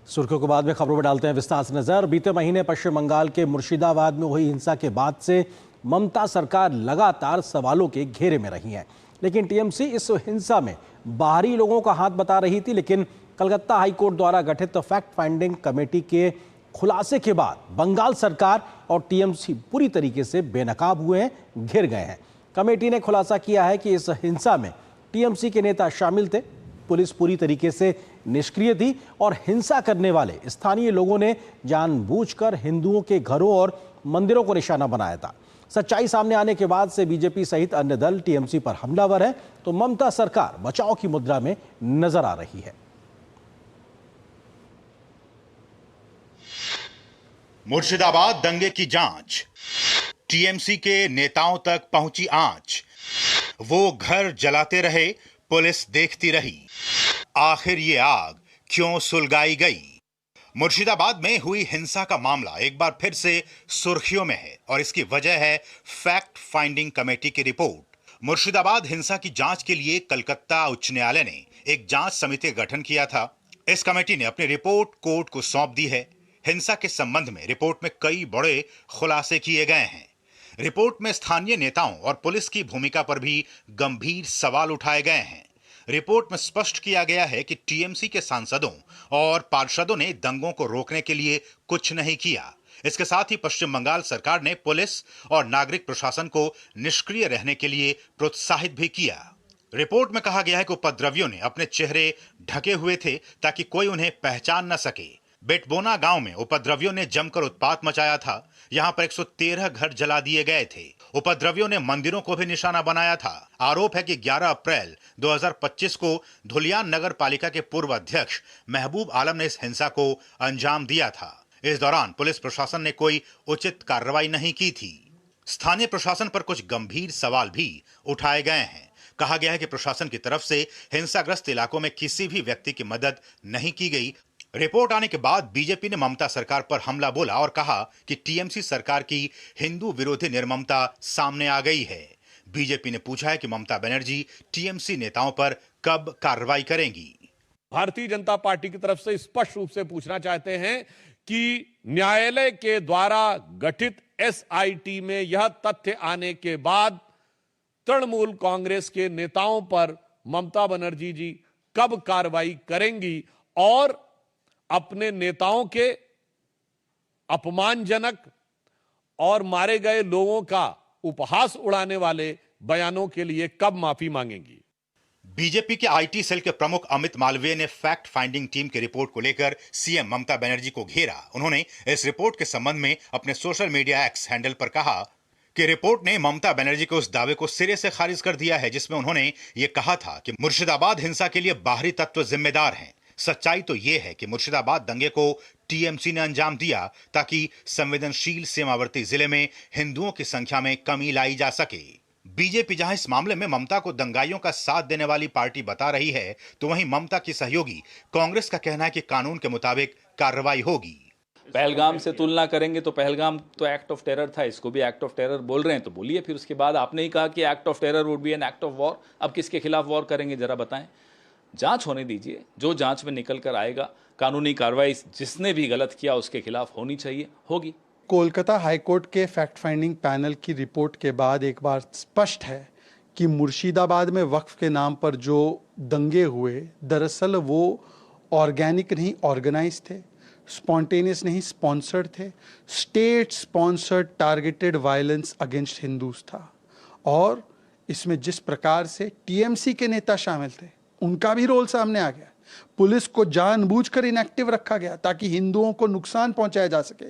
सुर्खियों के बाद में खबरों में डालते हैं विस्तार से नजर। बीते महीने पश्चिम बंगाल के मुर्शिदाबाद में हुई हिंसा के बाद से ममता सरकार लगातार सवालों के घेरे में रही है, लेकिन टीएमसी इस हिंसा में बाहरी लोगों का हाथ बता रही थी। लेकिन कलकत्ता हाईकोर्ट द्वारा गठित फैक्ट फाइंडिंग कमेटी के खुलासे के बाद बंगाल सरकार और टीएमसी पूरी तरीके से बेनकाब हुए हैं, घिर गए हैं। कमेटी ने खुलासा किया है कि इस हिंसा में टीएमसी के नेता शामिल थे, पुलिस पूरी तरीके से निष्क्रिय थी और हिंसा करने वाले स्थानीय लोगों ने जानबूझकर हिंदुओं के घरों और मंदिरों को निशाना बनाया था। सच्चाई सामने आने के बाद से बीजेपी सहित अन्य दल टीएमसी पर हमलावर है, तो ममता सरकार बचाव की मुद्रा में नजर आ रही है। मुर्शिदाबाद दंगे की जांच, टीएमसी के नेताओं तक पहुंची आंच, वो घर जलाते रहे, पुलिस देखती रही, आखिर ये आग क्यों सुलगाई गई। मुर्शिदाबाद में हुई हिंसा का मामला एक बार फिर से सुर्खियों में है और इसकी वजह है फैक्ट फाइंडिंग कमेटी की रिपोर्ट। मुर्शिदाबाद हिंसा की जांच के लिए कलकत्ता उच्च न्यायालय ने एक जांच समिति का गठन किया था। इस कमेटी ने अपनी रिपोर्ट कोर्ट को सौंप दी है। हिंसा के संबंध में रिपोर्ट में कई बड़े खुलासे किए गए हैं। रिपोर्ट में स्थानीय नेताओं और पुलिस की भूमिका पर भी गंभीर सवाल उठाए गए हैं। रिपोर्ट में स्पष्ट किया गया है कि टीएमसी के सांसदों और पार्षदों ने दंगों को रोकने के लिए कुछ नहीं किया। इसके साथ ही पश्चिम बंगाल सरकार ने पुलिस और नागरिक प्रशासन को निष्क्रिय रहने के लिए प्रोत्साहित भी किया। रिपोर्ट में कहा गया है कि उपद्रवियों ने अपने चेहरे ढके हुए थे ताकि कोई उन्हें पहचान न सके। बेटबोना गांव में उपद्रवियों ने जमकर उत्पात मचाया था। यहां पर 113 घर जला दिए गए थे। उपद्रवियों ने मंदिरों को भी निशाना बनाया था। आरोप है कि 11 अप्रैल 2025 को धुलियान नगर पालिका के पूर्व अध्यक्ष महबूब आलम ने इस हिंसा को अंजाम दिया था। इस दौरान पुलिस प्रशासन ने कोई उचित कार्रवाई नहीं की थी। स्थानीय प्रशासन पर कुछ गंभीर सवाल भी उठाए गए हैं। कहा गया है कि प्रशासन की तरफ से हिंसाग्रस्त इलाकों में किसी भी व्यक्ति की मदद नहीं की गई। रिपोर्ट आने के बाद बीजेपी ने ममता सरकार पर हमला बोला और कहा कि टीएमसी सरकार की हिंदू विरोधी निर्ममता सामने आ गई है। बीजेपी ने पूछा है कि ममता बनर्जी टीएमसी नेताओं पर कब कार्रवाई करेंगी। भारतीय जनता पार्टी की तरफ से स्पष्ट रूप से पूछना चाहते हैं कि न्यायालय के द्वारा गठित एसआईटी में यह तथ्य आने के बाद तृणमूल कांग्रेस के नेताओं पर ममता बनर्जी जी कब कार्रवाई करेंगी और अपने नेताओं के अपमानजनक और मारे गए लोगों का उपहास उड़ाने वाले बयानों के लिए कब माफी मांगेंगी। बीजेपी के आईटी सेल के प्रमुख अमित मालवीय ने फैक्ट फाइंडिंग टीम की रिपोर्ट को लेकर सीएम ममता बनर्जी को घेरा। उन्होंने इस रिपोर्ट के संबंध में अपने सोशल मीडिया एक्स हैंडल पर कहा कि रिपोर्ट ने ममता बनर्जी के उस दावे को सिरे से खारिज कर दिया है जिसमें उन्होंने ये कहा था कि मुर्शिदाबाद हिंसा के लिए बाहरी तत्व जिम्मेदार हैं। सच्चाई तो यह है कि मुर्शिदाबाद दंगे को टीएमसी ने अंजाम दिया ताकि संवेदनशील सीमावर्ती जिले में हिंदुओं की संख्या में कमी लाई जा सके। बीजेपी जहां इस मामले में ममता को दंगाइयों का साथ देने वाली पार्टी बता रही है, तो वहीं ममता की सहयोगी कांग्रेस का कहना है कि कानून के मुताबिक कार्रवाई होगी। पहलगाम से तुलना करेंगे तो पहलगाम तो एक्ट ऑफ टेरर था, इसको भी एक्ट ऑफ टेरर बोल रहे हैं तो बोलिए। फिर उसके बाद आपने ही कहा कि act of terror would be an act of war. अब किसके खिलाफ वॉर करेंगे जरा बताएं। जांच होने दीजिए, जो जांच में निकल कर आएगा कानूनी कार्रवाई जिसने भी गलत किया उसके खिलाफ होनी चाहिए, होगी। कोलकाता हाईकोर्ट के फैक्ट फाइंडिंग पैनल की रिपोर्ट के बाद एक बार स्पष्ट है कि मुर्शिदाबाद में वक्फ के नाम पर जो दंगे हुए दरअसल वो ऑर्गेनिक नहीं ऑर्गेनाइज थे, स्पॉन्टेनियस नहीं स्पॉन्सर्ड थे। State sponsored targeted violence against Hindus था और इसमें जिस प्रकार से टीएमसी के नेता शामिल थे उनका भी रोल सामने आ गया। पुलिस को जानबूझकर इनएक्टिव रखा गया ताकि हिंदुओं को नुकसान पहुंचाया जा सके।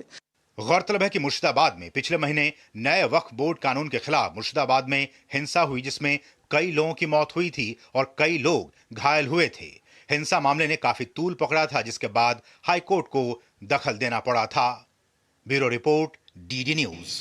गौरतलब है कि मुर्शिदाबाद में पिछले महीने नए वक्फ बोर्ड कानून के खिलाफ मुर्शिदाबाद में हिंसा हुई जिसमें कई लोगों की मौत हुई थी और कई लोग घायल हुए थे। हिंसा मामले ने काफी तूल पकड़ा था जिसके बाद हाईकोर्ट को दखल देना पड़ा था। Bureau report, DD news.